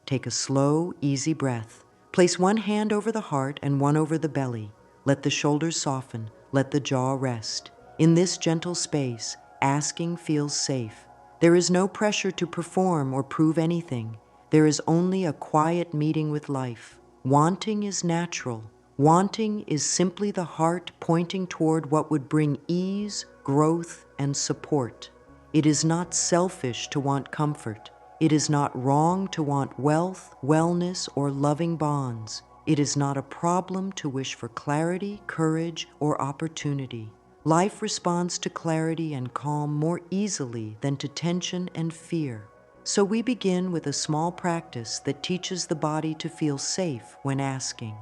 Take a slow, easy breath. Place one hand over the heart and one over the belly. Let the shoulders soften. Let the jaw rest. In this gentle space, asking feels safe. There is no pressure to perform or prove anything. There is only a quiet meeting with life. Wanting is natural. Wanting is simply the heart pointing toward what would bring ease, growth, and support. It is not selfish to want comfort. It is not wrong to want wealth, wellness, or loving bonds. It is not a problem to wish for clarity, courage, or opportunity. Life responds to clarity and calm more easily than to tension and fear. So we begin with a small practice that teaches the body to feel safe when asking.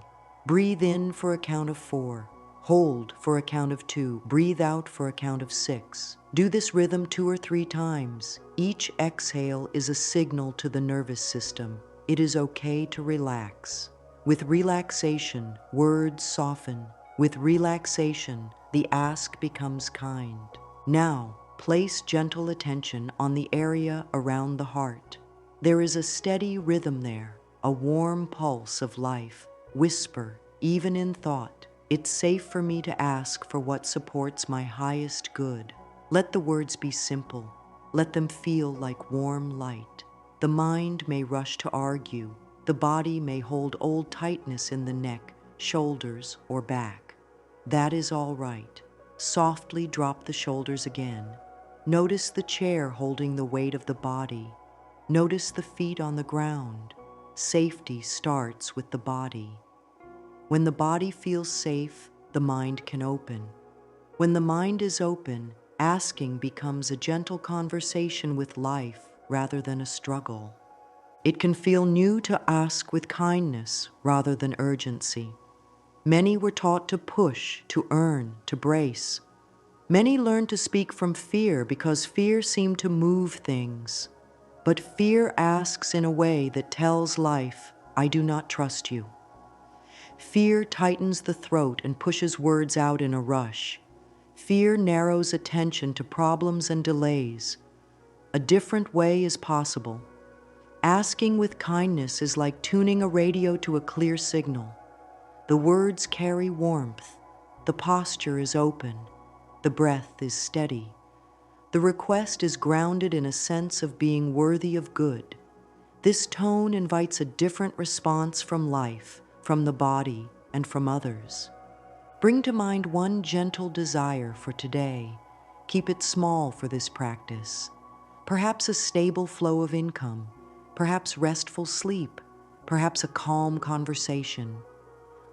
Breathe in for a count of 4. Hold for a count of 2. Breathe out for a count of 6. Do this rhythm 2 or 3 times. Each exhale is a signal to the nervous system. It is okay to relax. With relaxation, words soften. With relaxation, the ask becomes kind. Now, place gentle attention on the area around the heart. There is a steady rhythm there, a warm pulse of life. Whisper, even in thought, "It's safe for me to ask for what supports my highest good." Let the words be simple. Let them feel like warm light. The mind may rush to argue. The body may hold old tightness in the neck, shoulders, or back. That is all right. Softly drop the shoulders again. Notice the chair holding the weight of the body. Notice the feet on the ground. Safety starts with the body. When the body feels safe, the mind can open. When the mind is open, asking becomes a gentle conversation with life rather than a struggle. It can feel new to ask with kindness rather than urgency. Many were taught to push, to earn, to brace. Many learned to speak from fear because fear seemed to move things. But fear asks in a way that tells life, "I do not trust you." Fear tightens the throat and pushes words out in a rush. Fear narrows attention to problems and delays. A different way is possible. Asking with kindness is like tuning a radio to a clear signal. The words carry warmth. The posture is open. The breath is steady. The request is grounded in a sense of being worthy of good. This tone invites a different response from life, from the body, and from others. Bring to mind one gentle desire for today. Keep it small for this practice. Perhaps a stable flow of income, perhaps restful sleep, perhaps a calm conversation.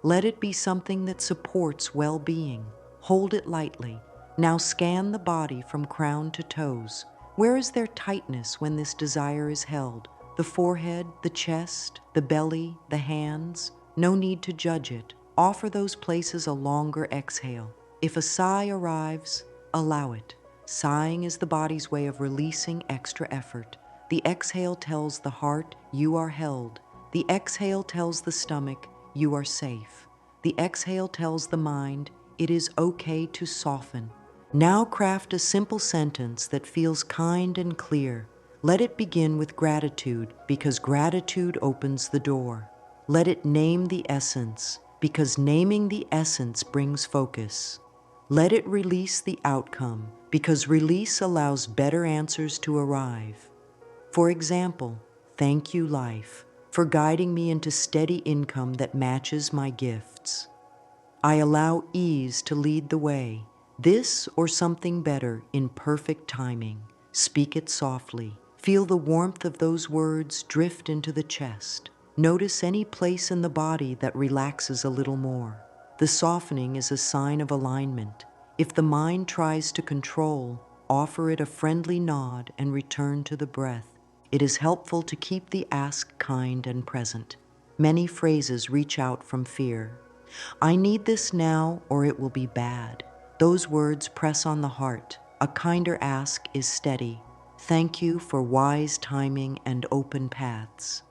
Let it be something that supports well-being. Hold it lightly. Now scan the body from crown to toes. Where is there tightness when this desire is held? The forehead, the chest, the belly, the hands? No need to judge it. Offer those places a longer exhale. If a sigh arrives, allow it. Sighing is the body's way of releasing extra effort. The exhale tells the heart, "You are held." The exhale tells the stomach, "You are safe." The exhale tells the mind, "It is okay to soften." Now craft a simple sentence that feels kind and clear. Let it begin with gratitude, because gratitude opens the door. Let it name the essence, because naming the essence brings focus. Let it release the outcome, because release allows better answers to arrive. For example, "Thank you, life, for guiding me into steady income that matches my gifts. I allow ease to lead the way, this or something better in perfect timing." Speak it softly. Feel the warmth of those words drift into the chest. Notice any place in the body that relaxes a little more. The softening is a sign of alignment. If the mind tries to control, offer it a friendly nod and return to the breath. It is helpful to keep the ask kind and present. Many phrases reach out from fear. "I need this now or it will be bad." Those words press on the heart. A kinder ask is steady. "Thank you for wise timing and open paths."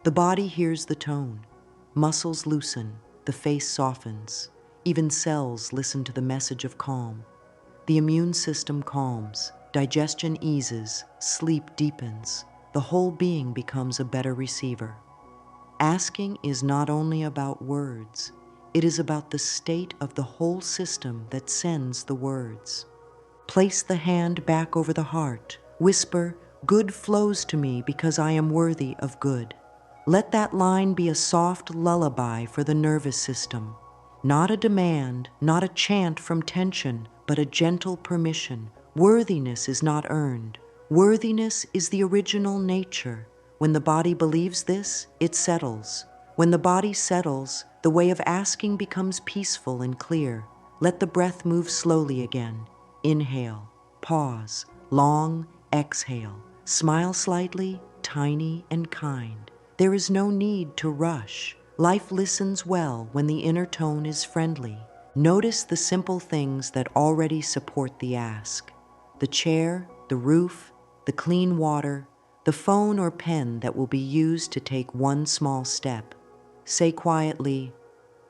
The body hears the tone. Muscles loosen, the face softens. Even cells listen to the message of calm. The immune system calms, digestion eases, sleep deepens. the whole being becomes a better receiver. Asking is not only about words, it is about the state of the whole system that sends the words. Place the hand back over the heart. Whisper, "Good flows to me because I am worthy of good." Let that line be a soft lullaby for the nervous system. Not a demand, not a chant from tension, but a gentle permission. Worthiness is not earned. Worthiness is the original nature. When the body believes this, it settles. When the body settles, the way of asking becomes peaceful and clear. Let the breath move slowly again. Inhale, pause, long exhale. Smile slightly, tiny and kind. There is no need to rush. Life listens well when the inner tone is friendly. Notice the simple things that already support the ask. The chair, the roof, the clean water, the phone or pen that will be used to take one small step. Say quietly,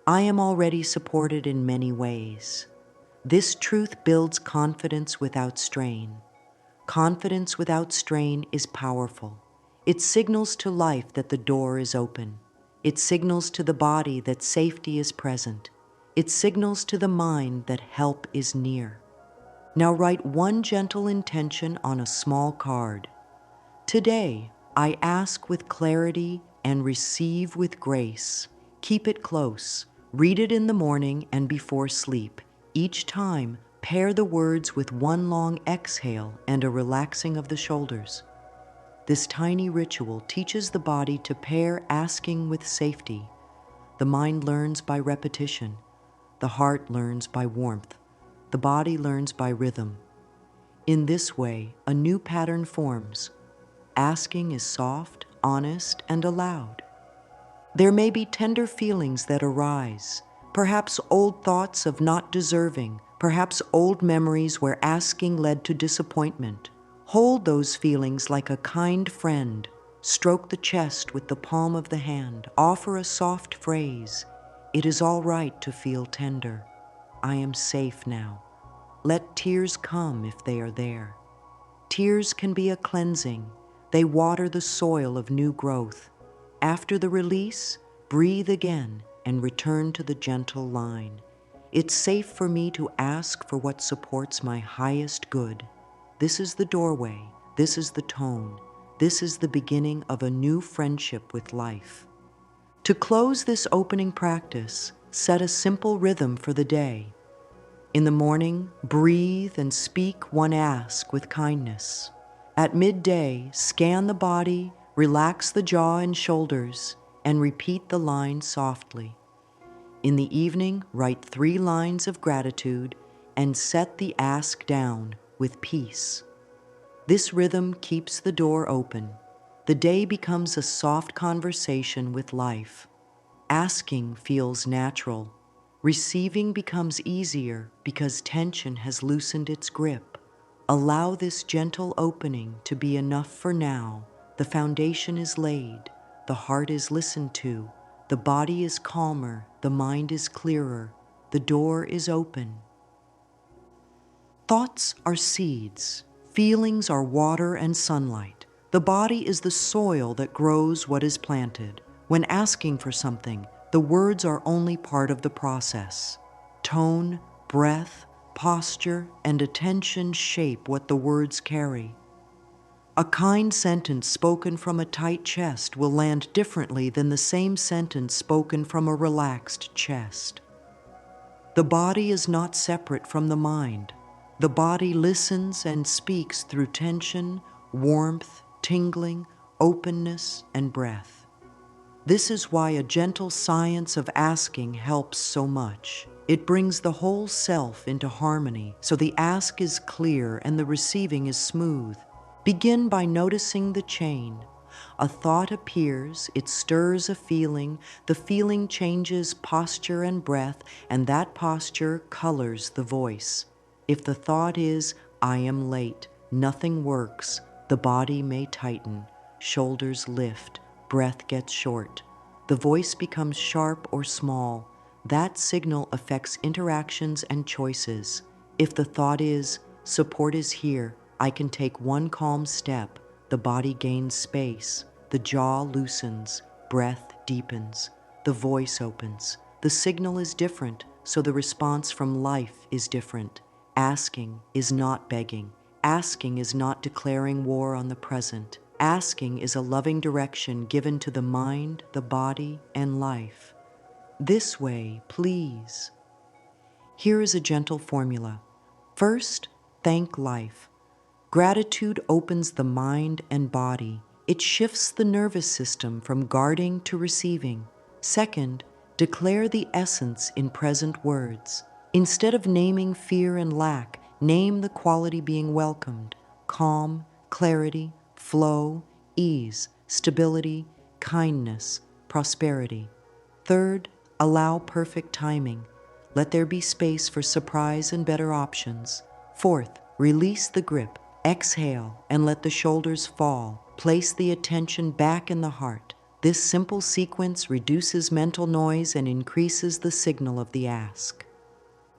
"I am already supported in many ways." This truth builds confidence without strain. Confidence without strain is powerful. It signals to life that the door is open. It signals to the body that safety is present. It signals to the mind that help is near. Now write one gentle intention on a small card. Today, I ask with clarity and receive with grace. Keep it close. Read it in the morning and before sleep. Each time, pair the words with one long exhale and a relaxing of the shoulders. This tiny ritual teaches the body to pair asking with safety. The mind learns by repetition. The heart learns by warmth. The body learns by rhythm. In this way, a new pattern forms. Asking is soft, honest, and allowed. There may be tender feelings that arise, perhaps old thoughts of not deserving, perhaps old memories where asking led to disappointment. Hold those feelings like a kind friend. Stroke the chest with the palm of the hand. Offer a soft phrase. It is all right to feel tender. I am safe now. Let tears come if they are there. Tears can be a cleansing. They water the soil of new growth. After the release, breathe again and return to the gentle line. It's safe for me to ask for what supports my highest good. This is the doorway. This is the tone. This is the beginning of a new friendship with life. To close this opening practice, set a simple rhythm for the day. In the morning, breathe and speak one ask with kindness. At midday, scan the body, relax the jaw and shoulders, and repeat the line softly. In the evening, write 3 lines of gratitude and set the ask down with peace. This rhythm keeps the door open. The day becomes a soft conversation with life. Asking feels natural. Receiving becomes easier because tension has loosened its grip. Allow this gentle opening to be enough for now. The foundation is laid, the heart is listened to, the body is calmer, the mind is clearer, the door is open. Thoughts are seeds, feelings are water and sunlight. The body is the soil that grows what is planted. When asking for something, the words are only part of the process. Tone, breath, posture, and attention shape what the words carry. A kind sentence spoken from a tight chest will land differently than the same sentence spoken from a relaxed chest. The body is not separate from the mind. The body listens and speaks through tension, warmth, tingling, openness, and breath. This is why a gentle science of asking helps so much. It brings the whole self into harmony, so the ask is clear and the receiving is smooth. Begin by noticing the chain. A thought appears, it stirs a feeling, the feeling changes posture and breath, and that posture colors the voice. If the thought is, "I am late, nothing works," the body may tighten, shoulders lift, breath gets short. The voice becomes sharp or small. That signal affects interactions and choices. If the thought is, "Support is here, I can take one calm step," the body gains space, the jaw loosens, breath deepens, the voice opens. The signal is different, so the response from life is different. Asking is not begging. Asking is not declaring war on the present. Asking is a loving direction given to the mind, the body, and life. This way, please. Here is a gentle formula. First, thank life. Gratitude opens the mind and body. It shifts the nervous system from guarding to receiving. Second, declare the essence in present words. Instead of naming fear and lack, name the quality being welcomed: calm, clarity, flow, ease, stability, kindness, prosperity. Third, allow perfect timing. Let there be space for surprise and better options. Fourth, release the grip. Exhale and let the shoulders fall. Place the attention back in the heart. This simple sequence reduces mental noise and increases the signal of the ask.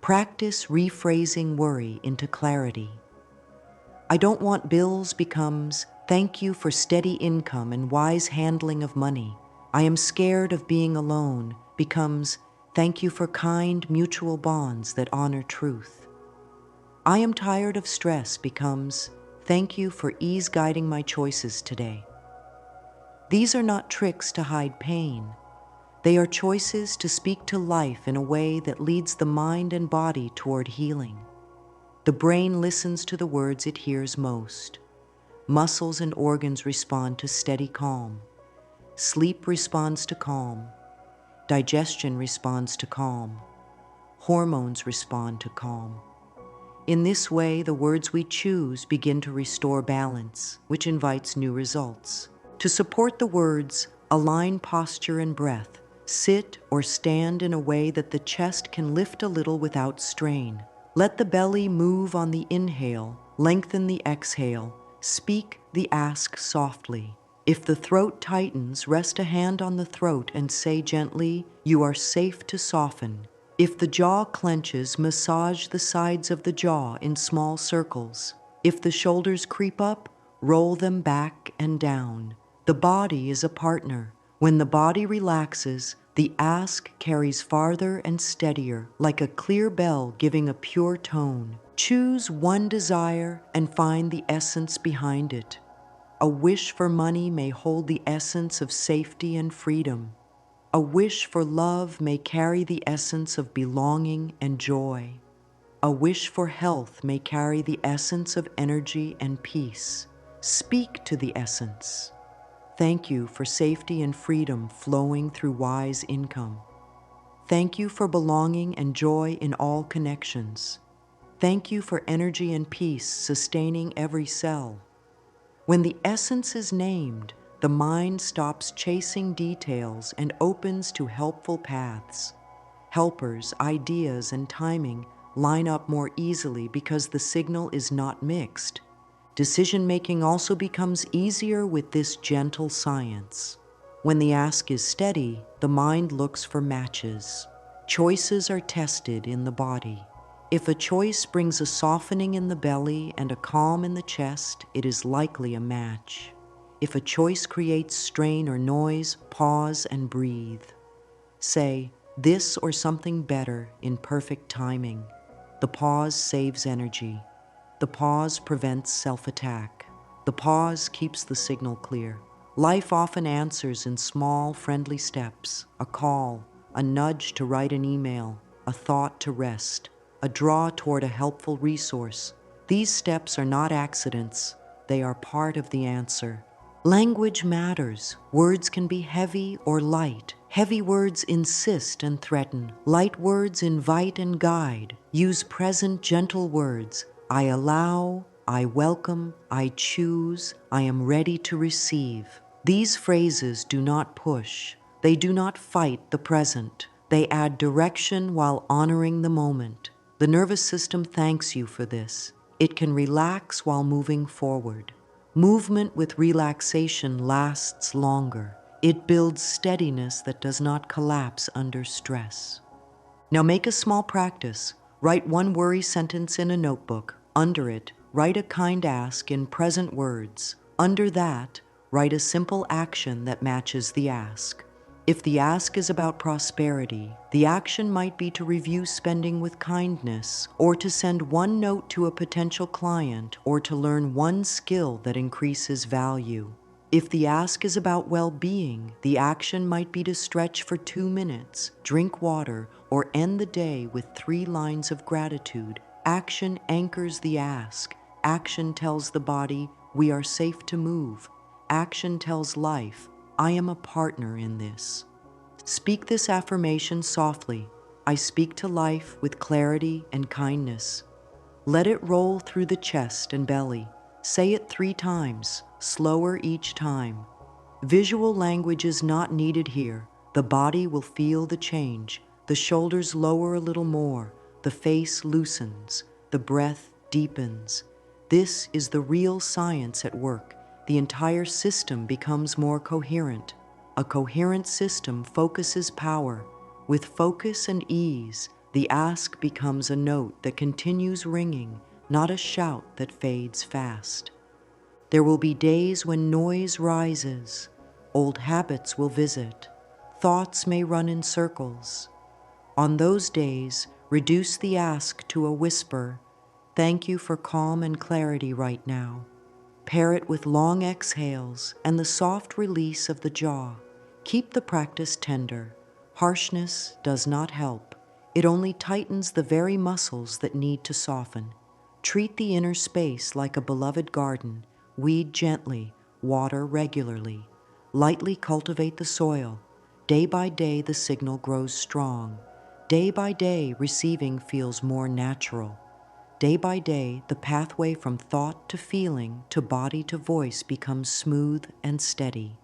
Practice rephrasing worry into clarity. I don't want bills becomes thank you for steady income and wise handling of money. I am scared of being alone becomes thank you for kind mutual bonds that honor truth. I am tired of stress becomes thank you for ease guiding my choices today. These are not tricks to hide pain. They are choices to speak to life in a way that leads the mind and body toward healing. The brain listens to the words it hears most. Muscles and organs respond to steady calm. Sleep responds to calm. Digestion responds to calm. Hormones respond to calm. In this way, the words we choose begin to restore balance, which invites new results. To support the words, align posture and breath. Sit or stand in a way that the chest can lift a little without strain. Let the belly move on the inhale, lengthen the exhale. Speak the ask softly. If the throat tightens, rest a hand on the throat and say gently, "You are safe to soften." If the jaw clenches, massage the sides of the jaw in small circles. If the shoulders creep up, roll them back and down. The body is a partner. When the body relaxes, the ask carries farther and steadier, like a clear bell giving a pure tone. Choose one desire and find the essence behind it. A wish for money may hold the essence of safety and freedom. A wish for love may carry the essence of belonging and joy. A wish for health may carry the essence of energy and peace. Speak to the essence. Thank you for safety and freedom flowing through wise income. Thank you for belonging and joy in all connections. Thank you for energy and peace sustaining every cell. When the essence is named, the mind stops chasing details and opens to helpful paths. Helpers, ideas, and timing line up more easily because the signal is not mixed. Decision-making also becomes easier with this gentle science. When the ask is steady, the mind looks for matches. Choices are tested in the body. If a choice brings a softening in the belly and a calm in the chest, it is likely a match. If a choice creates strain or noise, pause and breathe. Say, this or something better in perfect timing. The pause saves energy. The pause prevents self-attack. The pause keeps the signal clear. Life often answers in small, friendly steps: a call, a nudge to write an email, a thought to rest, a draw toward a helpful resource. These steps are not accidents. They are part of the answer. Language matters. Words can be heavy or light. Heavy words insist and threaten. Light words invite and guide. Use present, gentle words. I allow, I welcome, I choose, I am ready to receive. These phrases do not push. They do not fight the present. They add direction while honoring the moment. The nervous system thanks you for this. It can relax while moving forward. Movement with relaxation lasts longer. It builds steadiness that does not collapse under stress. Now make a small practice. Write one worry sentence in a notebook. Under it, write a kind ask in present words. Under that, write a simple action that matches the ask. If the ask is about prosperity, the action might be to review spending with kindness, or to send one note to a potential client, or to learn one skill that increases value. If the ask is about well-being, the action might be to stretch for 2 minutes, drink water, or end the day with 3 lines of gratitude. Action anchors the ask. Action tells the body, we are safe to move. Action tells life, I am a partner in this. Speak this affirmation softly. I speak to life with clarity and kindness. Let it roll through the chest and belly. Say it 3 times, slower each time. Visual language is not needed here. The body will feel the change. The shoulders lower a little more. The face loosens. The breath deepens. This is the real science at work. The entire system becomes more coherent. A coherent system focuses power. With focus and ease, the ask becomes a note that continues ringing, not a shout that fades fast. There will be days when noise rises. Old habits will visit. Thoughts may run in circles. On those days, reduce the ask to a whisper. Thank you for calm and clarity right now. Pair it with long exhales and the soft release of the jaw. Keep the practice tender. Harshness does not help. It only tightens the very muscles that need to soften. Treat the inner space like a beloved garden. Weed gently, water regularly. Lightly cultivate the soil. Day by day, the signal grows strong. Day by day, receiving feels more natural. Day by day, the pathway from thought to feeling to body to voice becomes smooth and steady.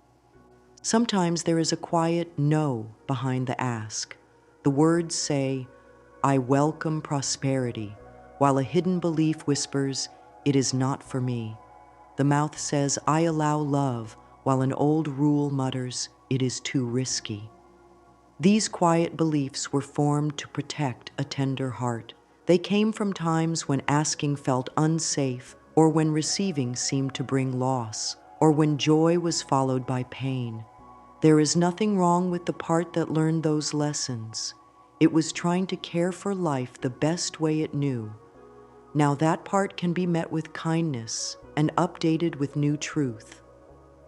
Sometimes there is a quiet no behind the ask. The words say, I welcome prosperity, while a hidden belief whispers, it is not for me. The mouth says, I allow love, while an old rule mutters, it is too risky. These quiet beliefs were formed to protect a tender heart. They came from times when asking felt unsafe, or when receiving seemed to bring loss, or when joy was followed by pain. There is nothing wrong with the part that learned those lessons. It was trying to care for life the best way it knew. Now that part can be met with kindness and updated with new truth.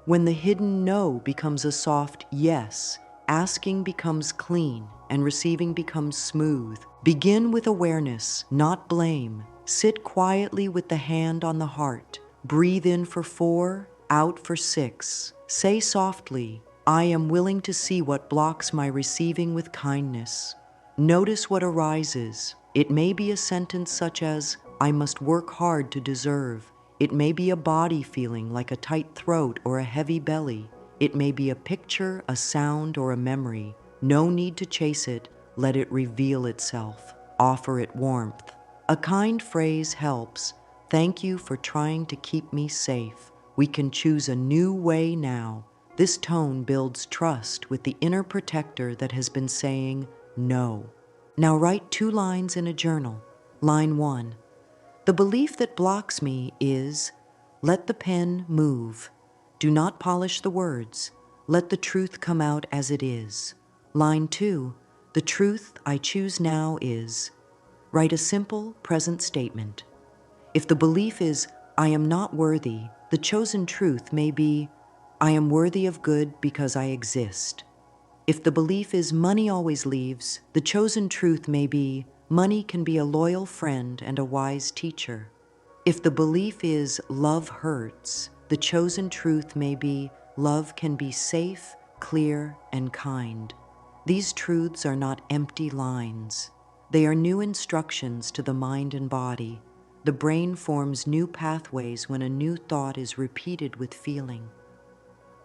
When the hidden no becomes a soft yes, asking becomes clean and receiving becomes smooth. Begin with awareness, not blame. Sit quietly with the hand on the heart. Breathe in for 4, out for 6. Say softly, I am willing to see what blocks my receiving with kindness. Notice what arises. It may be a sentence such as, I must work hard to deserve. It may be a body feeling like a tight throat or a heavy belly. It may be a picture, a sound, or a memory. No need to chase it. Let it reveal itself. Offer it warmth. A kind phrase helps. Thank you for trying to keep me safe. We can choose a new way now. This tone builds trust with the inner protector that has been saying no. Now write 2 lines in a journal. Line 1. The belief that blocks me is, let the pen move. Do not polish the words. Let the truth come out as it is. Line 2. The truth I choose now is, write a simple present statement. If the belief is, I am not worthy, the chosen truth may be, I am worthy of good because I exist. If the belief is money always leaves, the chosen truth may be, money can be a loyal friend and a wise teacher. If the belief is love hurts, the chosen truth may be, love can be safe, clear, and kind. These truths are not empty lines. They are new instructions to the mind and body. The brain forms new pathways when a new thought is repeated with feeling.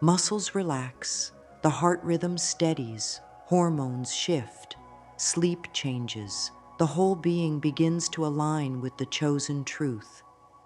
Muscles relax, the heart rhythm steadies, hormones shift, sleep changes, the whole being begins to align with the chosen truth.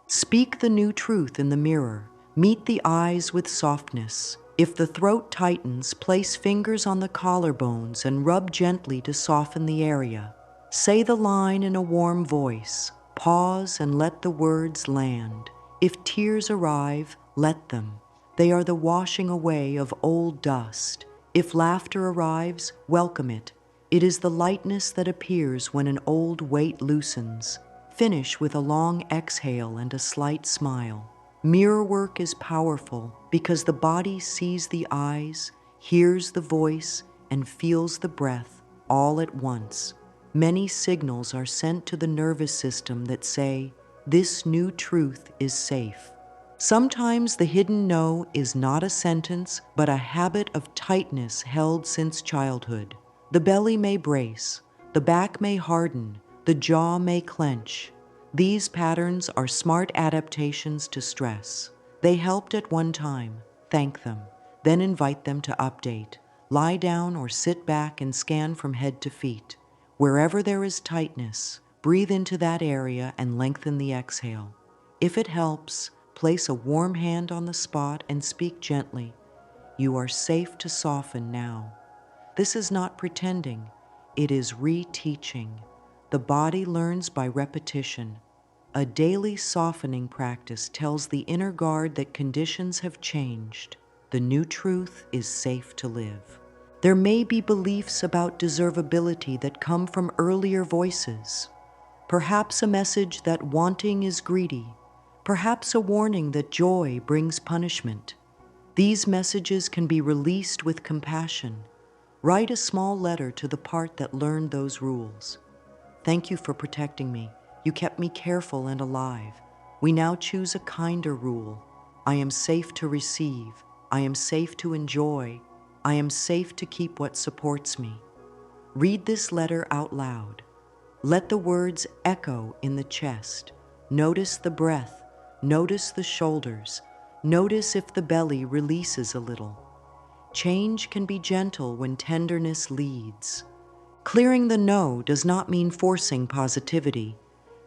Speak the new truth in the mirror. Meet the eyes with softness. If the throat tightens, place fingers on the collarbones and rub gently to soften the area. Say the line in a warm voice. Pause and let the words land. If tears arrive, Let them. They are the washing away of old dust. If laughter arrives, welcome it. It is the lightness that appears when an old weight loosens. Finish with a long exhale and a slight smile. Mirror work is powerful because the body sees the eyes, hears the voice, and feels the breath all at once. Many signals are sent to the nervous system that say, "This new truth is safe." Sometimes the hidden no is not a sentence, but a habit of tightness held since childhood. The belly may brace, the back may harden, the jaw may clench. These patterns are smart adaptations to stress. They helped at one time. Thank them. Then invite them to update. Lie down or sit back and scan from head to feet. Wherever there is tightness, breathe into that area and lengthen the exhale. If it helps, place a warm hand on the spot and speak gently. You are safe to soften now. This is not pretending. It is reteaching. The body learns by repetition. A daily softening practice tells the inner guard that conditions have changed. The new truth is safe to live. There may be beliefs about deservability that come from earlier voices. Perhaps a message that wanting is greedy. Perhaps a warning that joy brings punishment. These messages can be released with compassion. Write a small letter to the part that learned those rules. Thank you for protecting me. You kept me careful and alive. We now choose a kinder rule. I am safe to receive. I am safe to enjoy. I am safe to keep what supports me. Read this letter out loud. Let the words echo in the chest. Notice the breath. Notice the shoulders. Notice if the belly releases a little. Change can be gentle when tenderness leads. Clearing the no does not mean forcing positivity.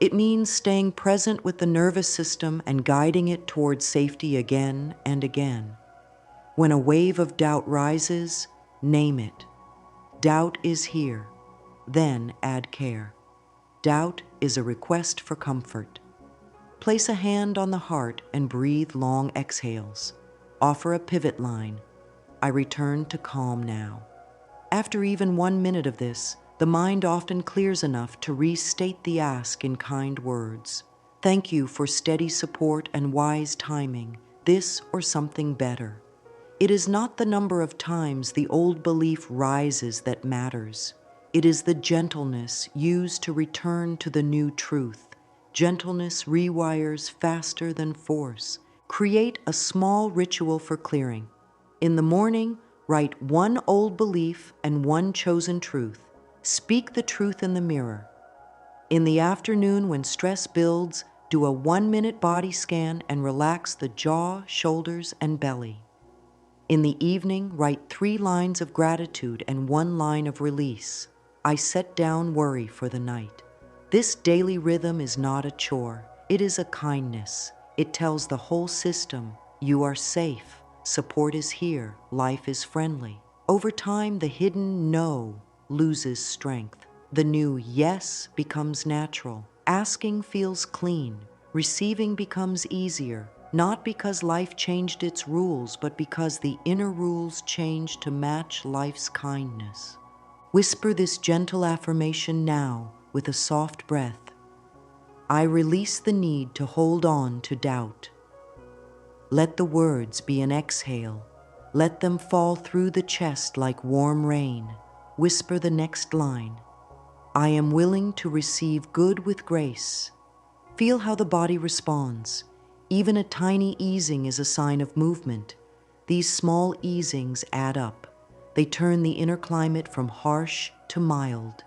It means staying present with the nervous system and guiding it towards safety again and again. When a wave of doubt rises, name it. Doubt is here. Then add care. Doubt is a request for comfort. Place a hand on the heart and breathe long exhales. Offer a pivot line. I return to calm now. After even 1 minute of this, the mind often clears enough to restate the ask in kind words. Thank you for steady support and wise timing, this or something better. It is not the number of times the old belief rises that matters. It is the gentleness used to return to the new truth. Gentleness rewires faster than force. Create a small ritual for clearing. In the morning, write one old belief and one chosen truth. Speak the truth in the mirror. In the afternoon, when stress builds, do a 1-minute body scan and relax the jaw, shoulders, and belly. In the evening, write 3 lines of gratitude and 1 line of release. I set down worry for the night. This daily rhythm is not a chore. It is a kindness. It tells the whole system, you are safe, support is here, life is friendly. Over time, the hidden no loses strength. The new yes becomes natural. Asking feels clean. Receiving becomes easier. Not because life changed its rules, but because the inner rules changed to match life's kindness. Whisper this gentle affirmation now with a soft breath. I release the need to hold on to doubt. Let the words be an exhale. Let them fall through the chest like warm rain. Whisper the next line. I am willing to receive good with grace. Feel how the body responds. Even a tiny easing is a sign of movement. These small easings add up. They turn the inner climate from harsh to mild.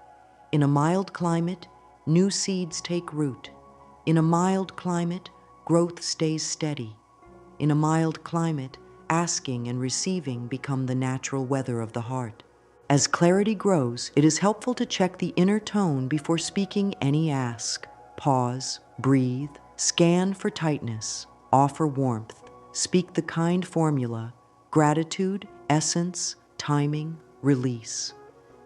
In a mild climate, new seeds take root. In a mild climate, growth stays steady. In a mild climate, asking and receiving become the natural weather of the heart. As clarity grows, it is helpful to check the inner tone before speaking any ask. Pause, breathe, scan for tightness, offer warmth, speak the kind formula, gratitude, essence, timing, release.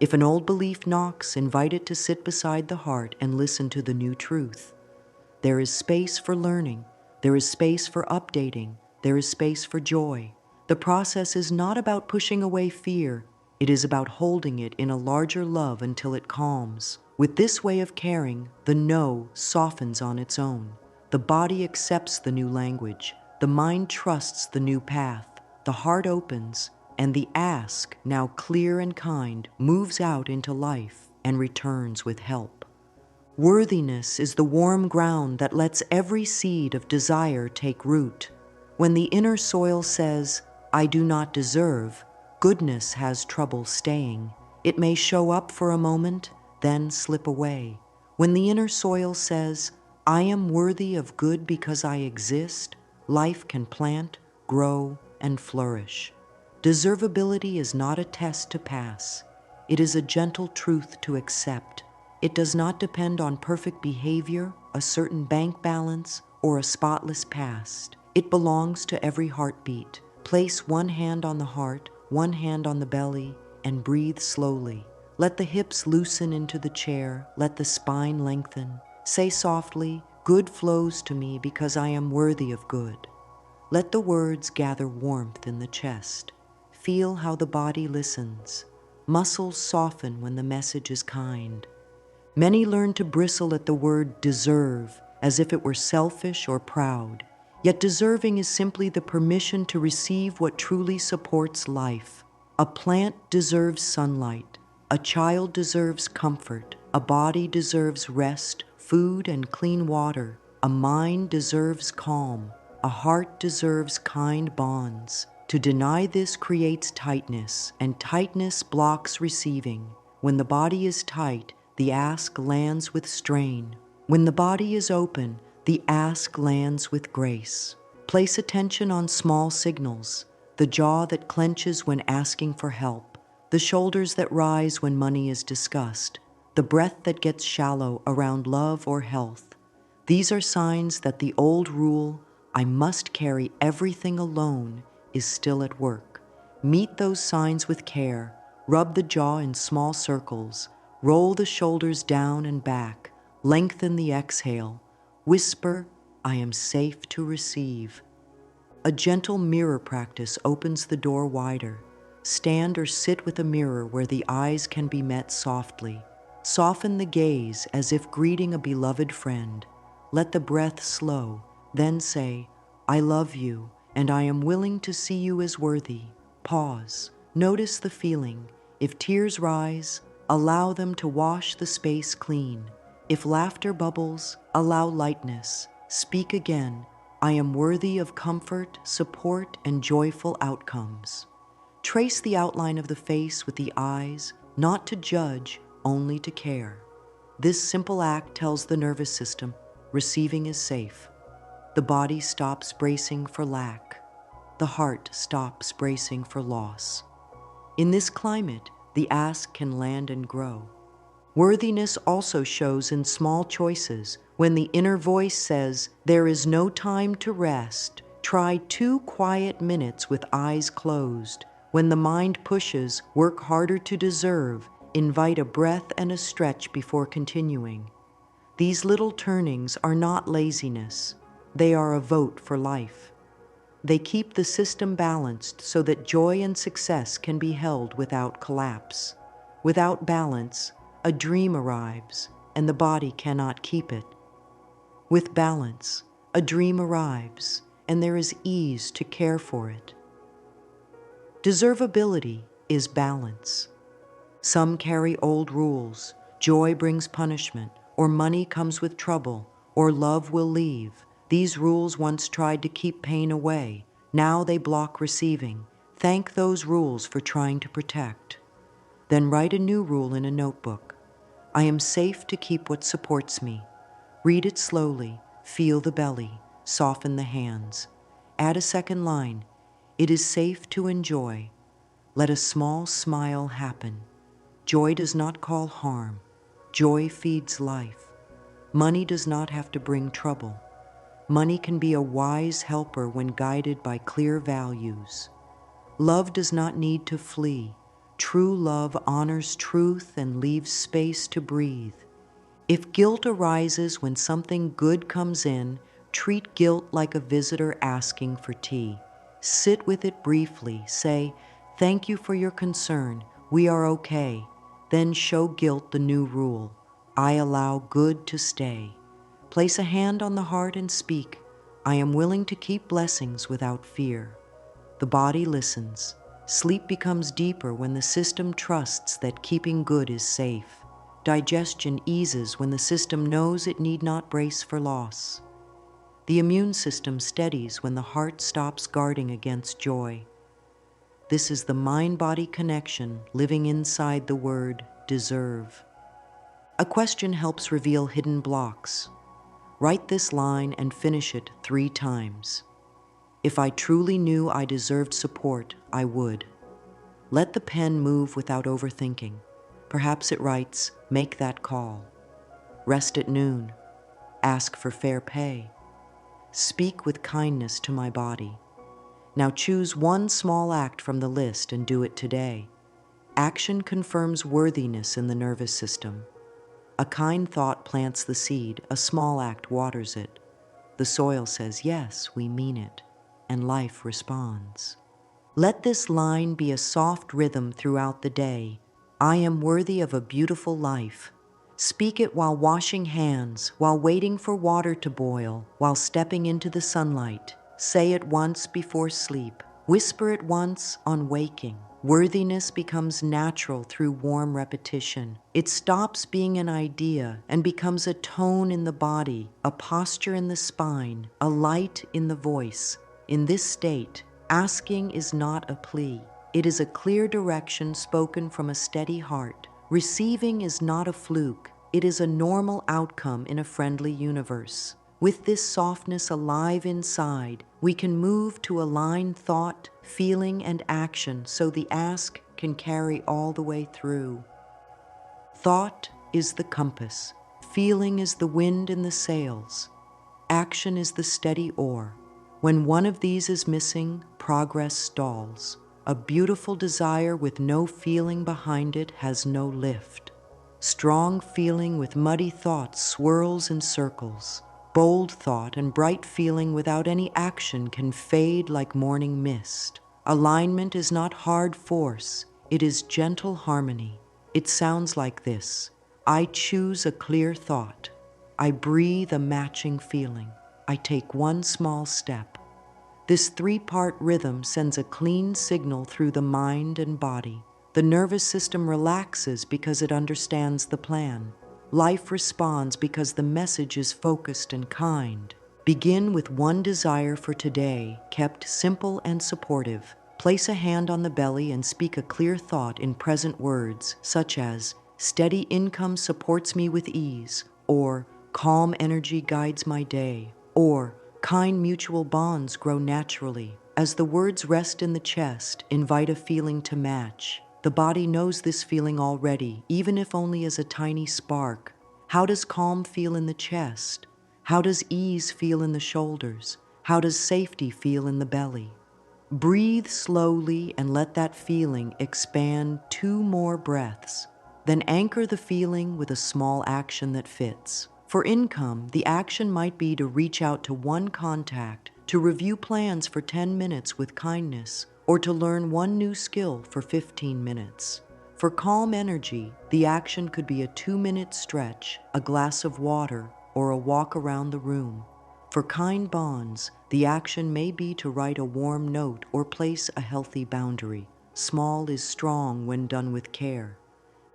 If an old belief knocks, invite it to sit beside the heart and listen to the new truth. There is space for learning. There is space for updating. there is space for joy. The process is not about pushing away fear. It is about holding it in a larger love until it calms. With this way of caring, the no softens on its own. The body accepts the new language. The mind trusts the new path. The heart opens, and the ask, now clear and kind, moves out into life and returns with help. Worthiness is the warm ground that lets every seed of desire take root. When the inner soil says, "I do not deserve," goodness has trouble staying. It may show up for a moment, then slip away. When the inner soil says, "I am worthy of good because I exist," life can plant, grow, and flourish. Deservability is not a test to pass. It is a gentle truth to accept. It does not depend on perfect behavior, a certain bank balance, or a spotless past. It belongs to every heartbeat. Place one hand on the heart, one hand on the belly, and breathe slowly. Let the hips loosen into the chair. Let the spine lengthen. Say softly, "Good flows to me because I am worthy of good." Let the words gather warmth in the chest. Feel how the body listens. Muscles soften when the message is kind. Many learn to bristle at the word deserve, as if it were selfish or proud. Yet deserving is simply the permission to receive what truly supports life. A plant deserves sunlight. A child deserves comfort. A body deserves rest, food, and clean water. A mind deserves calm. A heart deserves kind bonds. To deny this creates tightness, and tightness blocks receiving. When the body is tight, the ask lands with strain. When the body is open, the ask lands with grace. Place attention on small signals: the jaw that clenches when asking for help, the shoulders that rise when money is discussed, the breath that gets shallow around love or health. These are signs that the old rule, "I must carry everything alone," is still at work. Meet those signs with care. Rub the jaw in small circles. Roll the shoulders down and back. Lengthen the exhale. Whisper, "I am safe to receive." A gentle mirror practice opens the door wider. Stand or sit with a mirror where the eyes can be met softly. Soften the gaze as if greeting a beloved friend. Let the breath slow. Then say, "I love you, and I am willing to see you as worthy." Pause. Notice the feeling. If tears rise, allow them to wash the space clean. If laughter bubbles, allow lightness. Speak again, "I am worthy of comfort, support, and joyful outcomes." Trace the outline of the face with the eyes, not to judge, only to care. This simple act tells the nervous system, receiving is safe. The body stops bracing for lack. The heart stops bracing for loss. In this climate, the ask can land and grow. Worthiness also shows in small choices. When the inner voice says, "There is no time to rest," try 2 quiet minutes with eyes closed. When the mind pushes, "Work harder to deserve," invite a breath and a stretch before continuing. These little turnings are not laziness. They are a vote for life. They keep the system balanced so that joy and success can be held without collapse. Without balance, a dream arrives, and the body cannot keep it. With balance, a dream arrives, and there is ease to care for it. Deservability is balance. Some carry old rules. Joy brings punishment, or money comes with trouble, or love will leave. These rules once tried to keep pain away. Now they block receiving. Thank those rules for trying to protect. Then write a new rule in a notebook. "I am safe to keep what supports me." Read it slowly, feel the belly, soften the hands. Add a second line, "It is safe to enjoy." Let a small smile happen. Joy does not call harm. Joy feeds life. Money does not have to bring trouble. Money can be a wise helper when guided by clear values. Love does not need to flee. True love honors truth and leaves space to breathe. If guilt arises when something good comes in, Treat guilt like a visitor asking for tea. Sit with it briefly. Say, "Thank you for your concern. We are okay." Then show guilt the new rule. I allow good to stay. Place a hand on the heart and speak, "I am willing to keep blessings without fear." The body listens. Sleep becomes deeper when the system trusts that keeping good is safe. Digestion eases when the system knows it need not brace for loss. The immune system steadies when the heart stops guarding against joy. This is the mind-body connection living inside the word deserve. A question helps reveal hidden blocks. Write this line and finish it 3 times. If I truly knew I deserved support, I would. Let the pen move without overthinking. Perhaps it writes, "Make that call." Rest at noon. Ask for fair pay. Speak with kindness to my body. Now choose one small act from the list and do it today. Action confirms worthiness in the nervous system. A kind thought plants the seed, a small act waters it. The soil says, "Yes, we mean it," and life responds. Let this line be a soft rhythm throughout the day. I am worthy of a beautiful life. Speak it while washing hands, while waiting for water to boil, while stepping into the sunlight. Say it once before sleep. Whisper it once on waking. Worthiness becomes natural through warm repetition. It stops being an idea and becomes a tone in the body, a posture in the spine, a light in the voice. In this state, asking is not a plea. It is a clear direction spoken from a steady heart. Receiving is not a fluke. It is a normal outcome in a friendly universe. With this softness alive inside, we can move to align thought, feeling, and action so the ask can carry all the way through. Thought is the compass. Feeling is the wind in the sails. Action is the steady oar. When one of these is missing, progress stalls. A beautiful desire with no feeling behind it has no lift. Strong feeling with muddy thoughts swirls in circles. Bold thought and bright feeling without any action can fade like morning mist. Alignment is not hard force, it is gentle harmony. It sounds like this: I choose a clear thought. I breathe a matching feeling. I take one small step. This 3-part rhythm sends a clean signal through the mind and body. The nervous system relaxes because it understands the plan. Life responds because the message is focused and kind. Begin with one desire for today, kept simple and supportive. Place a hand on the belly and speak a clear thought in present words, such as, "Steady income supports me with ease," or "Calm energy guides my day," or "Kind mutual bonds grow naturally." As the words rest in the chest, invite a feeling to match. The body knows this feeling already, even if only as a tiny spark. How does calm feel in the chest? How does ease feel in the shoulders? How does safety feel in the belly? Breathe slowly and let that feeling expand 2 more breaths. Then anchor the feeling with a small action that fits. For income, the action might be to reach out to one contact, to review plans for 10 minutes with kindness, or to learn one new skill for 15 minutes. For calm energy, the action could be a 2-minute stretch, a glass of water, or a walk around the room. For kind bonds, the action may be to write a warm note or place a healthy boundary. Small is strong when done with care.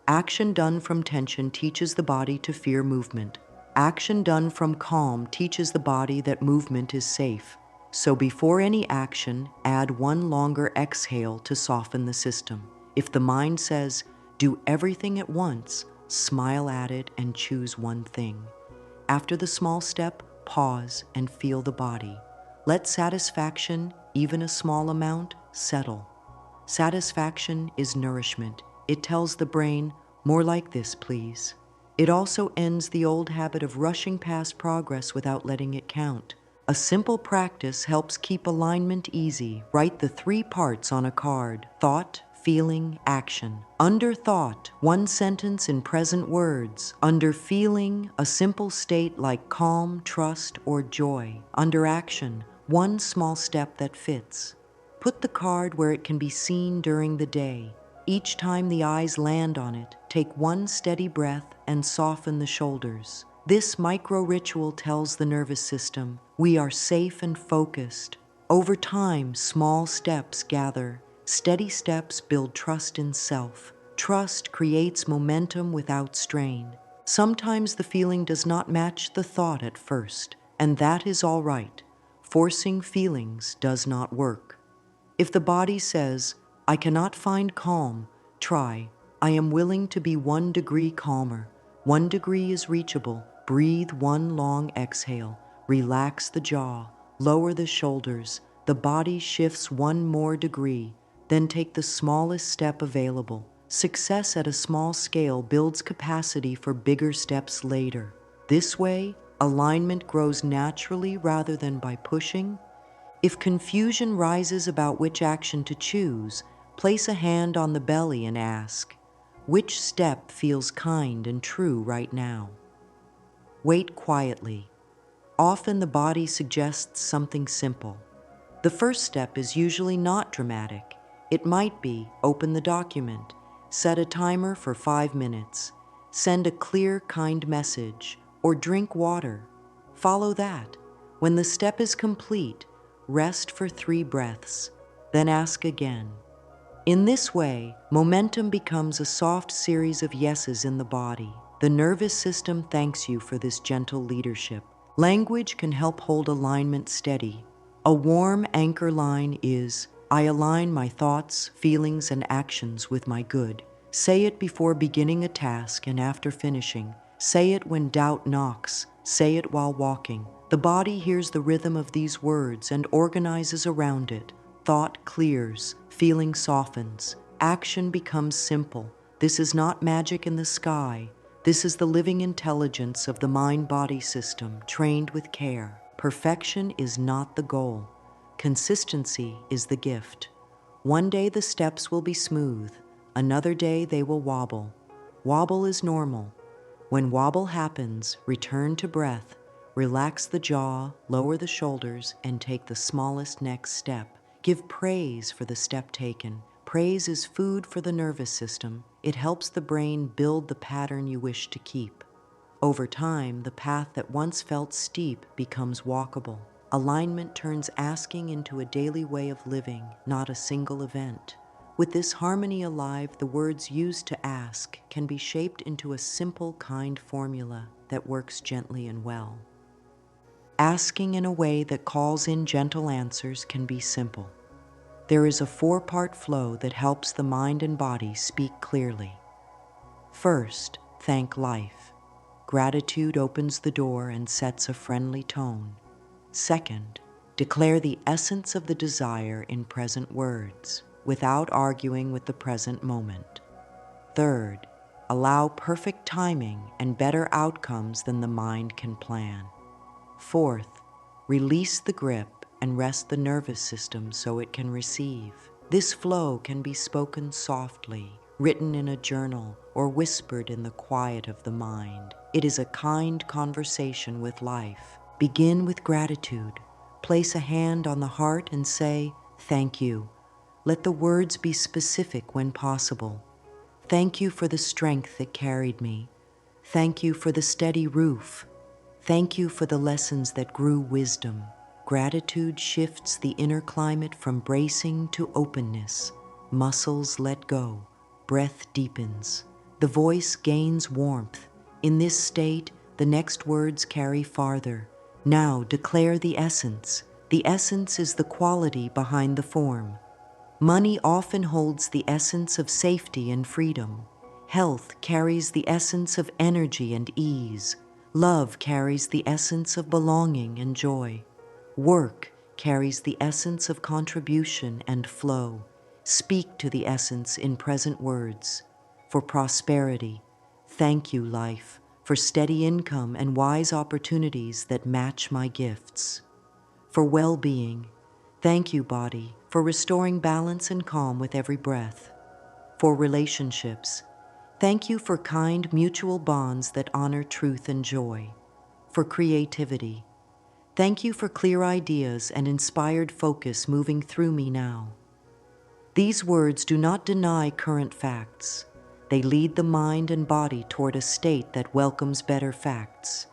Action done from tension teaches the body to fear movement. Action done from calm teaches the body that movement is safe. So before any action, add one longer exhale to soften the system. If the mind says, "Do everything at once," smile at it and choose one thing. After the small step, pause and feel the body. Let satisfaction, even a small amount, settle. Satisfaction is nourishment. It tells the brain, "More like this, please." It also ends the old habit of rushing past progress without letting it count. A simple practice helps keep alignment easy. Write the 3 parts on a card: thought, feeling, action. Under thought, one sentence in present words. Under feeling, a simple state like calm, trust, or joy. Under action, one small step that fits. Put the card where it can be seen during the day. Each time the eyes land on it, take one steady breath and soften the shoulders. This micro-ritual tells the nervous system, we are safe and focused. Over time, small steps gather. Steady steps build trust in self. Trust creates momentum without strain. Sometimes the feeling does not match the thought at first, and that is all right. Forcing feelings does not work. If the body says, I cannot find calm, try, I am willing to be 1 degree calmer. 1 degree is reachable. Breathe one long exhale. Relax the jaw. Lower the shoulders. The body shifts 1 more degree. Then take the smallest step available. Success at a small scale builds capacity for bigger steps later. This way, alignment grows naturally rather than by pushing. If confusion rises about which action to choose, place a hand on the belly and ask, which step feels kind and true right now? Wait quietly. Often the body suggests something simple. The first step is usually not dramatic. It might be open the document, set a timer for 5 minutes, send a clear, kind message, or drink water. Follow that. When the step is complete, rest for 3 breaths, then ask again. In this way, momentum becomes a soft series of yeses in the body. The nervous system thanks you for this gentle leadership. Language can help hold alignment steady. A warm anchor line is, I align my thoughts, feelings, and actions with my good. Say it before beginning a task and after finishing. Say it when doubt knocks. Say it while walking. The body hears the rhythm of these words and organizes around it. Thought clears, feeling softens, action becomes simple. This is not magic in the sky. This is the living intelligence of the mind-body system, trained with care. Perfection is not the goal. Consistency is the gift. One day the steps will be smooth. Another day they will wobble. Wobble is normal. When wobble happens, return to breath. Relax the jaw, lower the shoulders, and take the smallest next step. Give praise for the step taken. Praise is food for the nervous system. It helps the brain build the pattern you wish to keep. Over time, the path that once felt steep becomes walkable. Alignment turns asking into a daily way of living, not a single event. With this harmony alive, the words used to ask can be shaped into a simple, kind formula that works gently and well. Asking in a way that calls in gentle answers can be simple. There is a 4-part flow that helps the mind and body speak clearly. First, thank life. Gratitude opens the door and sets a friendly tone. Second, declare the essence of the desire in present words, without arguing with the present moment. Third, allow perfect timing and better outcomes than the mind can plan. Fourth, release the grip and rest the nervous system so it can receive. This flow can be spoken softly, written in a journal, or whispered in the quiet of the mind. It is a kind conversation with life. Begin with gratitude. Place a hand on the heart and say, thank you. Let the words be specific when possible. Thank you for the strength that carried me. Thank you for the steady roof. Thank you for the lessons that grew wisdom. Gratitude shifts the inner climate from bracing to openness. Muscles let go. Breath deepens. The voice gains warmth. In this state, the next words carry farther. Now declare the essence. The essence is the quality behind the form. Money often holds the essence of safety and freedom. Health carries the essence of energy and ease. Love carries the essence of belonging and joy. Work carries the essence of contribution and flow. Speak to the essence in present words. For prosperity, thank you, life, for steady income and wise opportunities that match my gifts. For well-being, thank you, body, for restoring balance and calm with every breath. For relationships, thank you for kind mutual bonds that honor truth and joy. For creativity, thank you for clear ideas and inspired focus moving through me now. These words do not deny current facts. They lead the mind and body toward a state that welcomes better facts.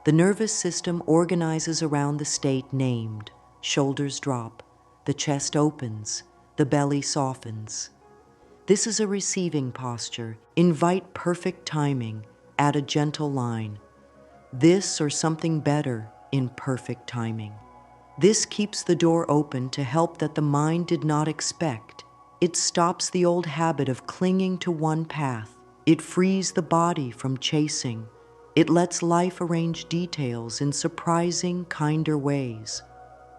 The nervous system organizes around the state named. Shoulders drop, the chest opens, the belly softens. This is a receiving posture. Invite perfect timing. Add a gentle line. This or something better in perfect timing. This keeps the door open to help that the mind did not expect. It stops the old habit of clinging to one path. It frees the body from chasing. It lets life arrange details in surprising, kinder ways.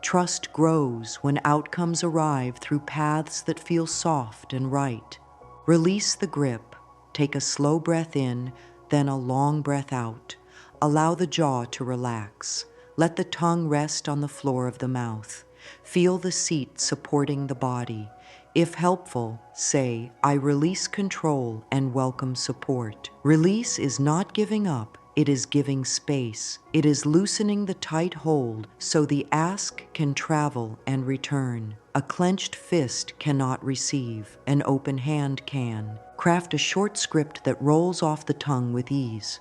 Trust grows when outcomes arrive through paths that feel soft and right. Release the grip. Take a slow breath in, then a long breath out. Allow the jaw to relax. Let the tongue rest on the floor of the mouth. Feel the seat supporting the body. If helpful, say, I release control and welcome support. Release is not giving up, it is giving space. It is loosening the tight hold so the ask can travel and return. A clenched fist cannot receive, an open hand can. Craft a short script that rolls off the tongue with ease.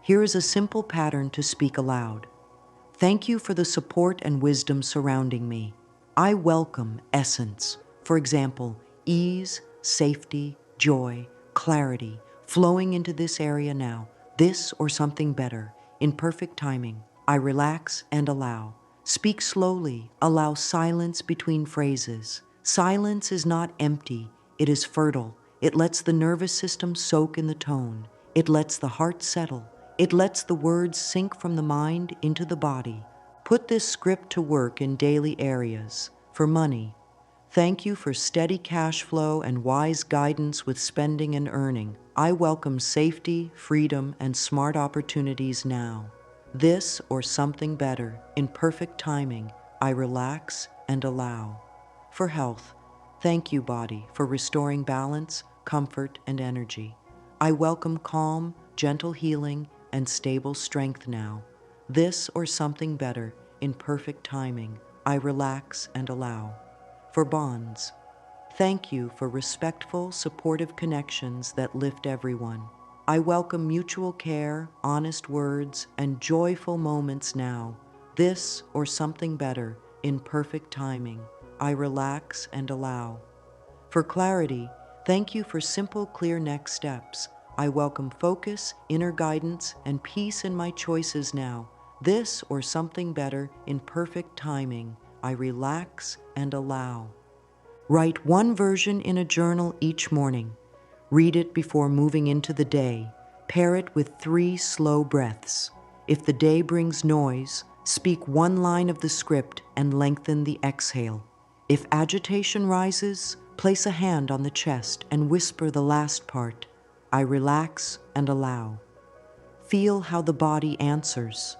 Here is a simple pattern to speak aloud. Thank you for the support and wisdom surrounding me. I welcome essence. For example, ease, safety, joy, clarity, flowing into this area now. This or something better, in perfect timing. I relax and allow. Speak slowly, allow silence between phrases. Silence is not empty, it is fertile. It lets the nervous system soak in the tone. It lets the heart settle. It lets the words sink from the mind into the body. Put this script to work in daily areas. For money, thank you for steady cash flow and wise guidance with spending and earning. I welcome safety, freedom, and smart opportunities now. This or something better, in perfect timing, I relax and allow. For health, thank you, body, for restoring balance, comfort, and energy. I welcome calm, gentle healing, and stable strength now. This or something better, in perfect timing, I relax and allow. For bonds, thank you for respectful, supportive connections that lift everyone. I welcome mutual care, honest words, and joyful moments now. This or something better, in perfect timing, I relax and allow. For clarity, thank you for simple, clear next steps. I welcome focus, inner guidance, and peace in my choices now. This or something better, in perfect timing, I relax and allow. Write one version in a journal each morning. Read it before moving into the day. Pair it with 3 slow breaths. If the day brings noise, speak one line of the script and lengthen the exhale. If agitation rises, place a hand on the chest and whisper the last part. I relax and allow. Feel how the body answers.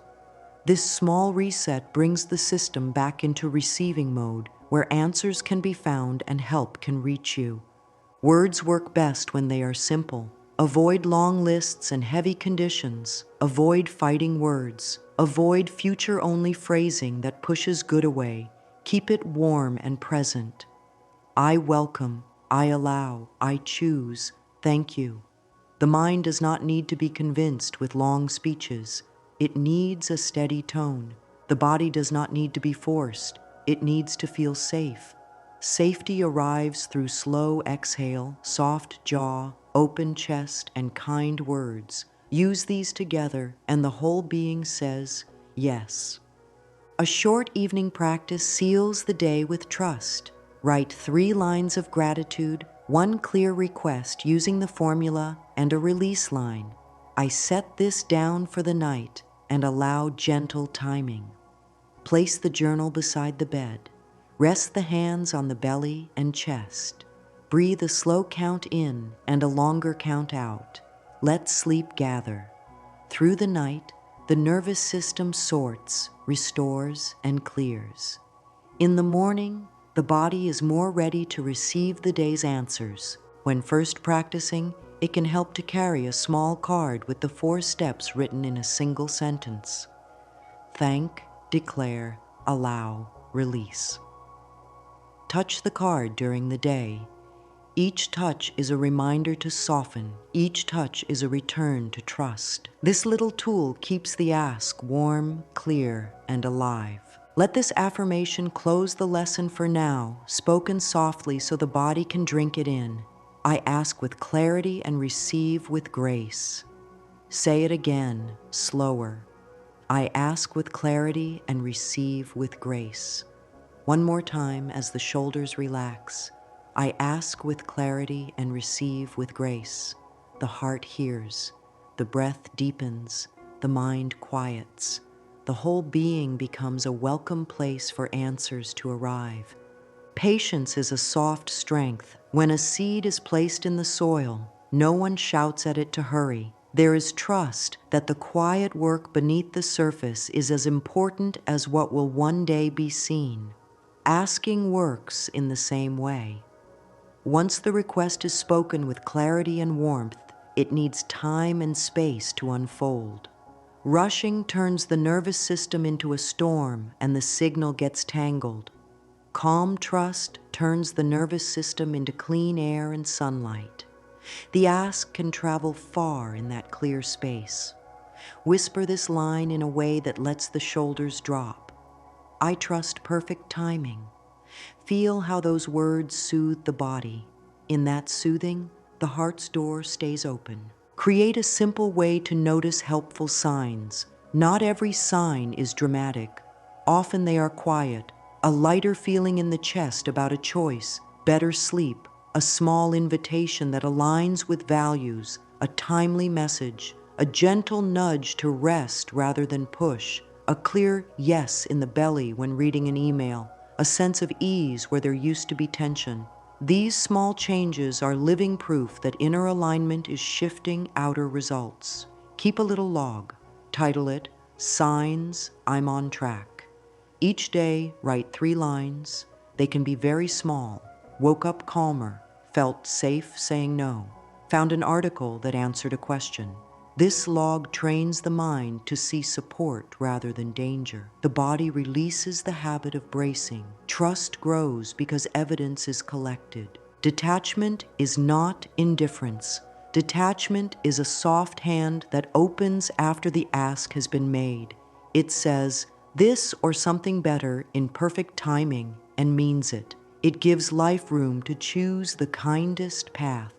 This small reset brings the system back into receiving mode, where answers can be found and help can reach you. Words work best when they are simple. Avoid long lists and heavy conditions. Avoid fighting words. Avoid future-only phrasing that pushes good away. Keep it warm and present. I welcome, I allow, I choose, thank you. The mind does not need to be convinced with long speeches. It needs a steady tone. The body does not need to be forced. It needs to feel safe. Safety arrives through slow exhale, soft jaw, open chest, and kind words. Use these together, and the whole being says, yes. A short evening practice seals the day with trust. Write 3 lines of gratitude, 1 clear request using the formula, and a release line. I set this down for the night and allow gentle timing. Place the journal beside the bed. Rest the hands on the belly and chest. Breathe a slow count in and a longer count out. Let sleep gather. Through the night, the nervous system sorts, restores, and clears. In the morning, the body is more ready to receive the day's answers. When first practicing, it can help to carry a small card with the 4 steps written in a single sentence. Thank, declare, allow, release. Touch the card during the day. Each touch is a reminder to soften. Each touch is a return to trust. This little tool keeps the ask warm, clear, and alive. Let this affirmation close the lesson for now, spoken softly so the body can drink it in. I ask with clarity and receive with grace. Say it again, slower. I ask with clarity and receive with grace. One more time as the shoulders relax. I ask with clarity and receive with grace. The heart hears, the breath deepens, the mind quiets. The whole being becomes a welcome place for answers to arrive. Patience is a soft strength. When a seed is placed in the soil, no one shouts at it to hurry. There is trust that the quiet work beneath the surface is as important as what will one day be seen. Asking works in the same way. Once the request is spoken with clarity and warmth, it needs time and space to unfold. Rushing turns the nervous system into a storm and the signal gets tangled. Calm trust turns the nervous system into clean air and sunlight. The ask can travel far in that clear space. Whisper this line in a way that lets the shoulders drop. I trust perfect timing. Feel how those words soothe the body. In that soothing, the heart's door stays open. Create a simple way to notice helpful signs. Not every sign is dramatic. Often they are quiet. A lighter feeling in the chest about a choice, better sleep, a small invitation that aligns with values, a timely message, a gentle nudge to rest rather than push, a clear yes in the belly when reading an email, a sense of ease where there used to be tension. These small changes are living proof that inner alignment is shifting outer results. Keep a little log. Title it, Signs I'm on Track. Each day, write 3 lines. They can be very small. Woke up calmer, felt safe saying no, found an article that answered a question. This log trains the mind to see support rather than danger. The body releases the habit of bracing. Trust grows because evidence is collected. Detachment is not indifference. Detachment is a soft hand that opens after the ask has been made. It says, this or something better in perfect timing, and means it. It gives life room to choose the kindest path.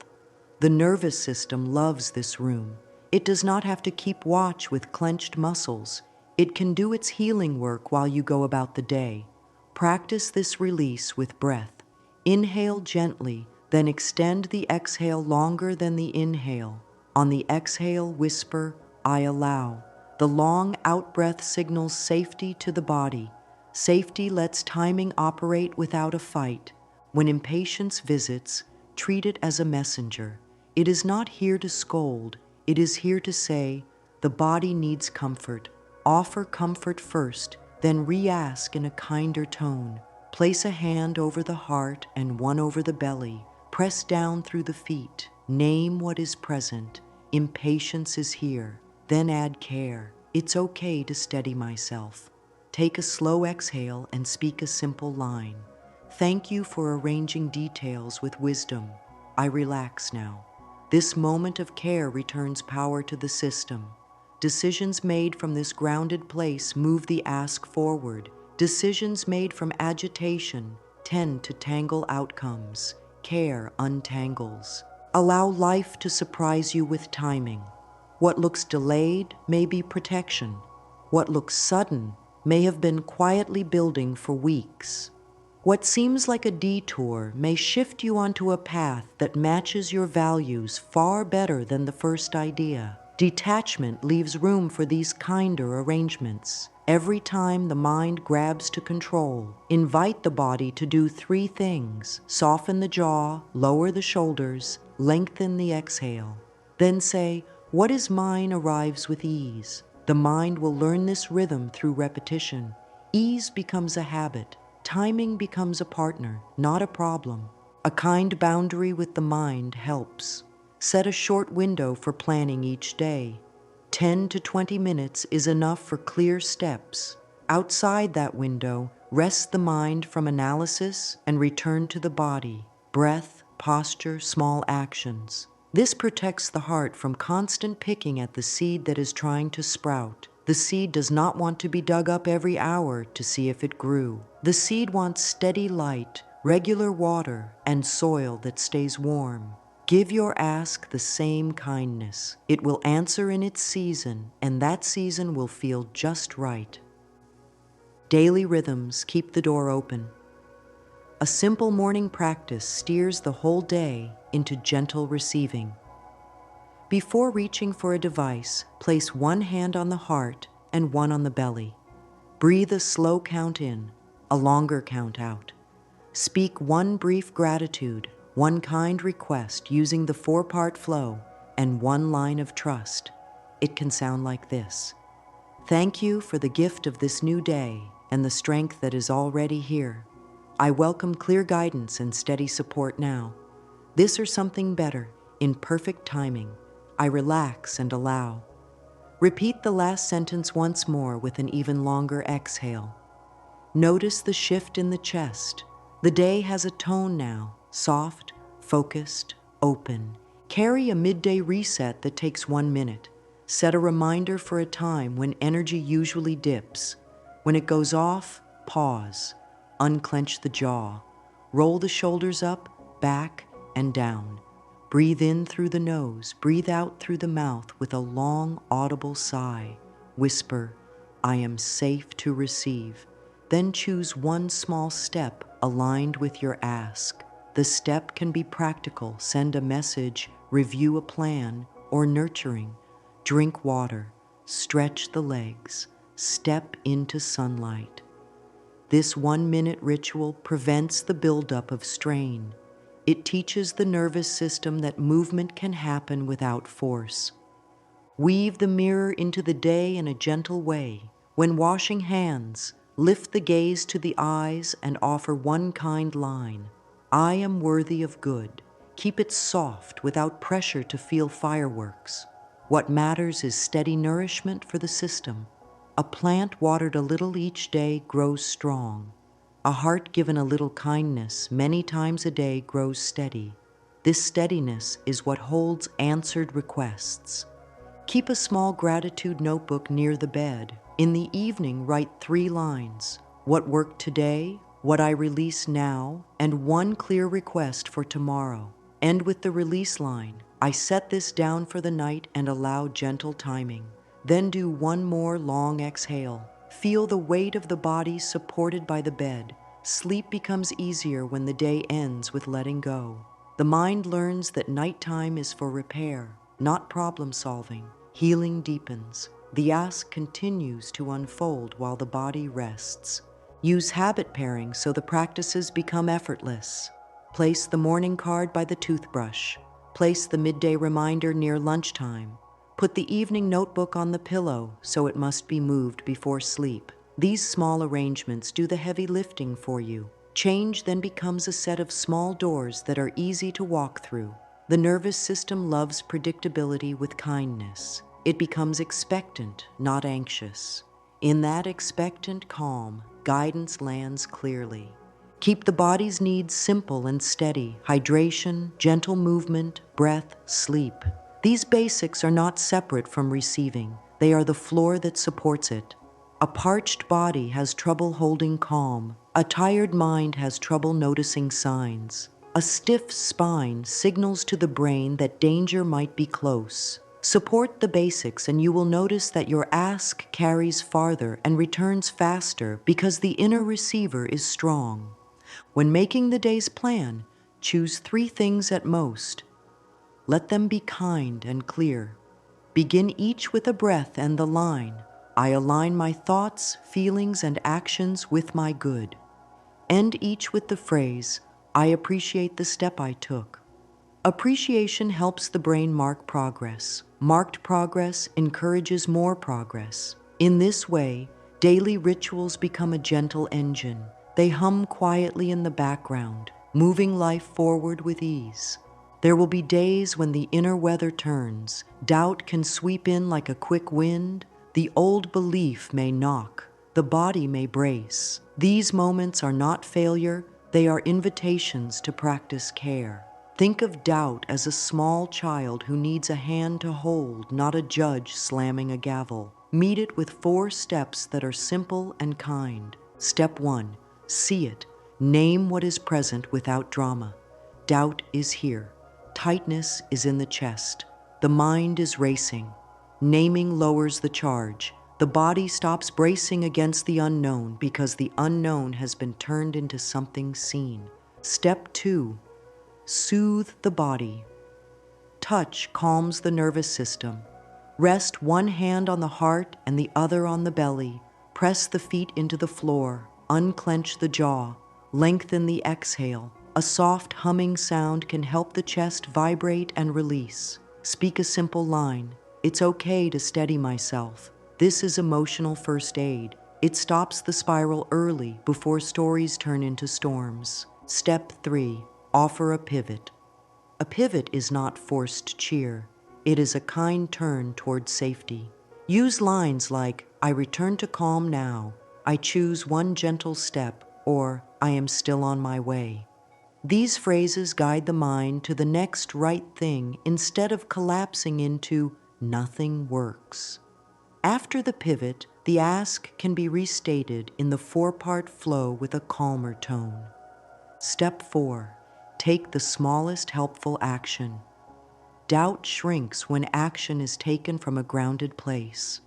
The nervous system loves this room. It does not have to keep watch with clenched muscles. It can do its healing work while you go about the day. Practice this release with breath. Inhale gently, then extend the exhale longer than the inhale. On the exhale, whisper, I allow. The long out-breath signals safety to the body. Safety lets timing operate without a fight. When impatience visits, treat it as a messenger. It is not here to scold. It is here to say, the body needs comfort. Offer comfort first, then re-ask in a kinder tone. Place a hand over the heart and one over the belly. Press down through the feet. Name what is present. Impatience is here. Then add care. It's okay to steady myself. Take a slow exhale and speak a simple line. Thank you for arranging details with wisdom. I relax now. This moment of care returns power to the system. Decisions made from this grounded place move the ask forward. Decisions made from agitation tend to tangle outcomes. Care untangles. Allow life to surprise you with timing. What looks delayed may be protection. What looks sudden may have been quietly building for weeks. What seems like a detour may shift you onto a path that matches your values far better than the first idea. Detachment leaves room for these kinder arrangements. Every time the mind grabs to control, invite the body to do 3 things. Soften the jaw, lower the shoulders, lengthen the exhale. Then say, what is mine arrives with ease. The mind will learn this rhythm through repetition. Ease becomes a habit. Timing becomes a partner, not a problem. A kind boundary with the mind helps. Set a short window for planning each day. 10 to 20 minutes is enough for clear steps. Outside that window, rest the mind from analysis and return to the body, breath, posture, small actions. This protects the heart from constant picking at the seed that is trying to sprout. The seed does not want to be dug up every hour to see if it grew. The seed wants steady light, regular water, and soil that stays warm. Give your ask the same kindness. It will answer in its season, and that season will feel just right. Daily rhythms keep the door open. A simple morning practice steers the whole day into gentle receiving. Before reaching for a device, place one hand on the heart and one on the belly. Breathe a slow count in, a longer count out. Speak one brief gratitude, one kind request using the 4-part flow, and one line of trust. It can sound like this. Thank you for the gift of this new day and the strength that is already here. I welcome clear guidance and steady support now. This or something better, in perfect timing. I relax and allow. Repeat the last sentence once more with an even longer exhale. Notice the shift in the chest. The day has a tone now, soft, focused, open. Carry a midday reset that takes 1 minute. Set a reminder for a time when energy usually dips. When it goes off, pause. Unclench the jaw. Roll the shoulders up, back, and down. Breathe in through the nose, breathe out through the mouth with a long, audible sigh. Whisper, I am safe to receive. Then choose one small step aligned with your ask. The step can be practical, send a message, review a plan, or nurturing. Drink water, stretch the legs, step into sunlight. This 1-minute ritual prevents the buildup of strain. It teaches the nervous system that movement can happen without force. Weave the mirror into the day in a gentle way. When washing hands, lift the gaze to the eyes and offer one kind line. I am worthy of good. Keep it soft without pressure to feel fireworks. What matters is steady nourishment for the system. A plant watered a little each day grows strong. A heart given a little kindness many times a day grows steady. This steadiness is what holds answered requests. Keep a small gratitude notebook near the bed. In the evening, write 3 lines. What worked today, what I release now, and one clear request for tomorrow. End with the release line. I set this down for the night and allow gentle timing. Then do one more long exhale. Feel the weight of the body supported by the bed. Sleep becomes easier when the day ends with letting go. The mind learns that nighttime is for repair, not problem solving. Healing deepens. The ask continues to unfold while the body rests. Use habit pairing so the practices become effortless. Place the morning card by the toothbrush. Place the midday reminder near lunchtime. Put the evening notebook on the pillow so it must be moved before sleep. These small arrangements do the heavy lifting for you. Change then becomes a set of small doors that are easy to walk through. The nervous system loves predictability with kindness. It becomes expectant, not anxious. In that expectant calm, guidance lands clearly. Keep the body's needs simple and steady: hydration, gentle movement, breath, sleep. These basics are not separate from receiving. They are the floor that supports it. A parched body has trouble holding calm. A tired mind has trouble noticing signs. A stiff spine signals to the brain that danger might be close. Support the basics and you will notice that your ask carries farther and returns faster because the inner receiver is strong. When making the day's plan, choose 3 things at most. Let them be kind and clear. Begin each with a breath and the line, I align my thoughts, feelings, and actions with my good. End each with the phrase, I appreciate the step I took. Appreciation helps the brain mark progress. Marked progress encourages more progress. In this way, daily rituals become a gentle engine. They hum quietly in the background, moving life forward with ease. There will be days when the inner weather turns, doubt can sweep in like a quick wind, the old belief may knock, the body may brace. These moments are not failure, they are invitations to practice care. Think of doubt as a small child who needs a hand to hold, not a judge slamming a gavel. Meet it with 4 steps that are simple and kind. Step 1, see it. Name what is present without drama. Doubt is here. Tightness is in the chest. The mind is racing. Naming lowers the charge. The body stops bracing against the unknown because the unknown has been turned into something seen. Step 2, soothe the body. Touch calms the nervous system. Rest one hand on the heart and the other on the belly. Press the feet into the floor. Unclench the jaw. Lengthen the exhale. A soft humming sound can help the chest vibrate and release. Speak a simple line. It's okay to steady myself. This is emotional first aid. It stops the spiral early before stories turn into storms. Step 3, offer a pivot. A pivot is not forced cheer. It is a kind turn toward safety. Use lines like, I return to calm now, I choose one gentle step, or I am still on my way. These phrases guide the mind to the next right thing instead of collapsing into nothing works. After the pivot, the ask can be restated in the 4-part flow with a calmer tone. Step 4, take the smallest helpful action. Doubt shrinks when action is taken from a grounded place.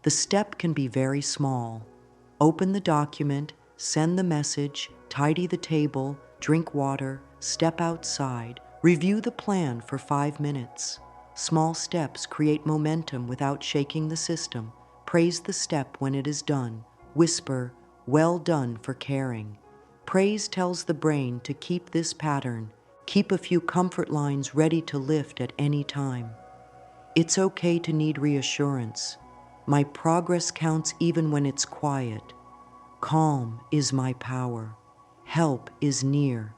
The step can be very small. Open the document, send the message, tidy the table, drink water, step outside, review the plan for 5 minutes. Small steps create momentum without shaking the system. Praise the step when it is done. Whisper, well done for caring. Praise tells the brain to keep this pattern. Keep a few comfort lines ready to lift at any time. It's okay to need reassurance. My progress counts even when it's quiet. Calm is my power. Help is near.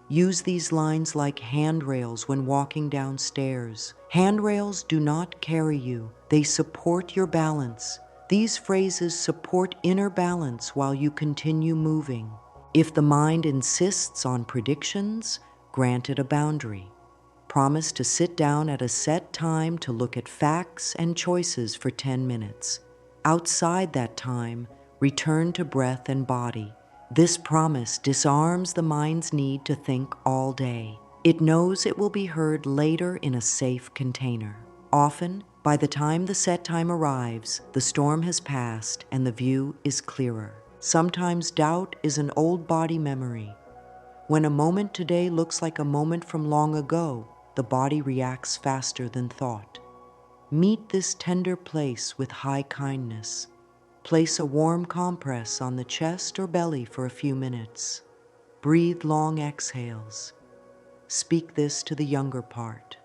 Use these lines like handrails when walking downstairs. Handrails do not carry you. They support your balance. These phrases support inner balance while you continue moving. If the mind insists on predictions, grant it a boundary. Promise to sit down at a set time to look at facts and choices for 10 minutes. Outside that time, return to breath and body. This promise disarms the mind's need to think all day. It knows it will be heard later in a safe container. Often, by the time the set time arrives, the storm has passed and the view is clearer. Sometimes doubt is an old body memory. When a moment today looks like a moment from long ago, the body reacts faster than thought. Meet this tender place with high kindness. Place a warm compress on the chest or belly for a few minutes. Breathe long exhales. Speak this to the younger part.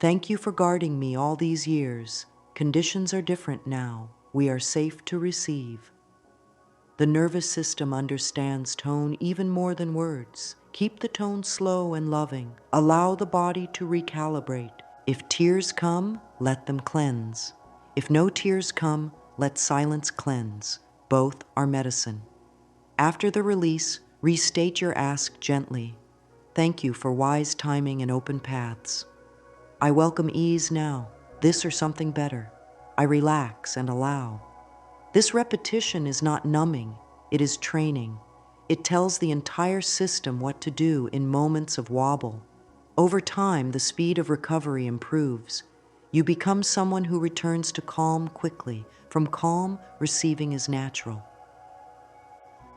Thank you for guarding me all these years. Conditions are different now. We are safe to receive. The nervous system understands tone even more than words. Keep the tone slow and loving. Allow the body to recalibrate. If tears come, let them cleanse. If no tears come, let silence cleanse. Both are medicine. After the release, restate your ask gently. Thank you for wise timing and open paths. I welcome ease now, this or something better. I relax and allow. This repetition is not numbing, it is training. It tells the entire system what to do in moments of wobble. Over time, the speed of recovery improves. You become someone who returns to calm quickly. From calm, receiving is natural.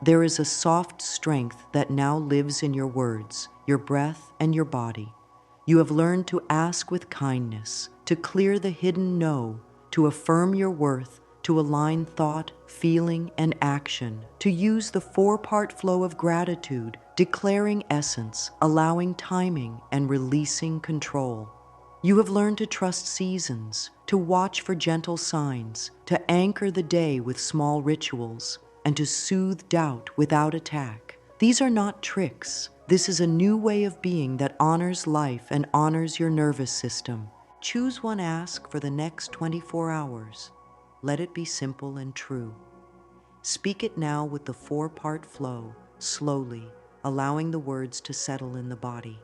There is a soft strength that now lives in your words, your breath, and your body. You have learned to ask with kindness, to clear the hidden no, to affirm your worth, to align thought, feeling, and action, to use the 4-part flow of gratitude, declaring essence, allowing timing, and releasing control. You have learned to trust seasons, to watch for gentle signs, to anchor the day with small rituals, and to soothe doubt without attack. These are not tricks. This is a new way of being that honors life and honors your nervous system. Choose one ask for the next 24 hours. Let it be simple and true. Speak it now with the four-part flow, slowly, allowing the words to settle in the body.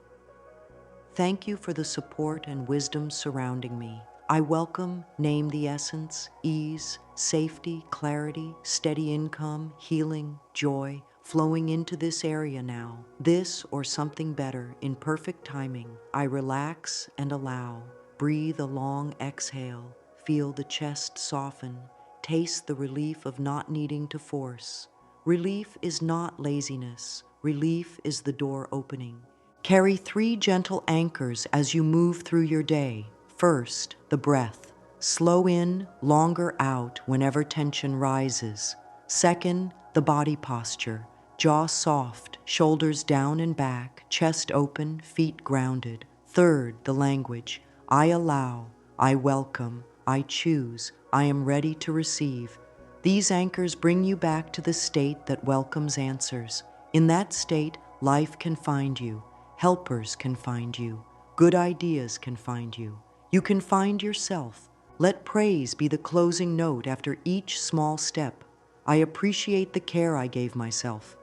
Thank you for the support and wisdom surrounding me. I welcome, name the essence, ease, safety, clarity, steady income, healing, joy, flowing into this area now. This or something better in perfect timing. I relax and allow. Breathe a long exhale. Feel the chest soften. Taste the relief of not needing to force. Relief is not laziness. Relief is the door opening. Carry 3 gentle anchors as you move through your day. First, the breath. Slow in, longer out whenever tension rises. Second, the body posture. Jaw soft, shoulders down and back, chest open, feet grounded. Third, the language. I allow, I welcome, I choose, I am ready to receive. These anchors bring you back to the state that welcomes answers. In that state, life can find you. Helpers can find you. Good ideas can find you. You can find yourself. Let praise be the closing note after each small step. I appreciate the care I gave myself.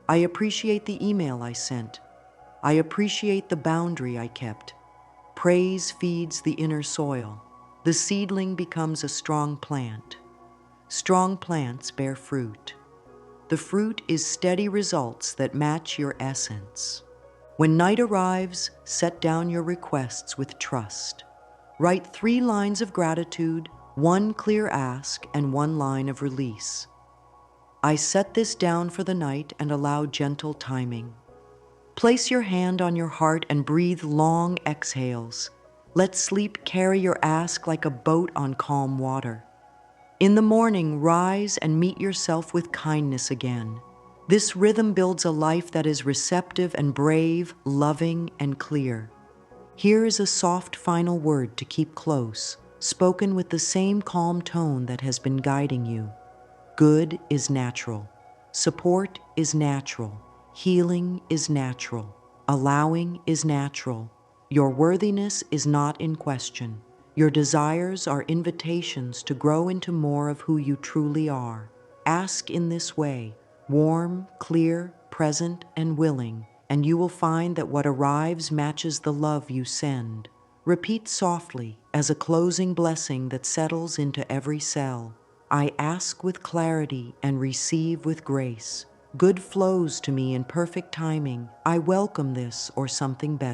I appreciate the email I sent. I appreciate the boundary I kept. Praise feeds the inner soil. The seedling becomes a strong plant. Strong plants bear fruit. The fruit is steady results that match your essence. When night arrives, set down your requests with trust. Write 3 lines of gratitude, 1 clear ask, and 1 line of release. I set this down for the night and allow gentle timing. Place your hand on your heart and breathe long exhales. Let sleep carry your ask like a boat on calm water. In the morning, rise and meet yourself with kindness again. This rhythm builds a life that is receptive and brave, loving and clear. Here is a soft final word to keep close, spoken with the same calm tone that has been guiding you. Good is natural. Support is natural. Healing is natural. Allowing is natural. Your worthiness is not in question. Your desires are invitations to grow into more of who you truly are. Ask in this way, warm, clear, present, and willing, and you will find that what arrives matches the love you send. Repeat softly as a closing blessing that settles into every cell. I ask with clarity and receive with grace. Good flows to me in perfect timing. I welcome this or something better.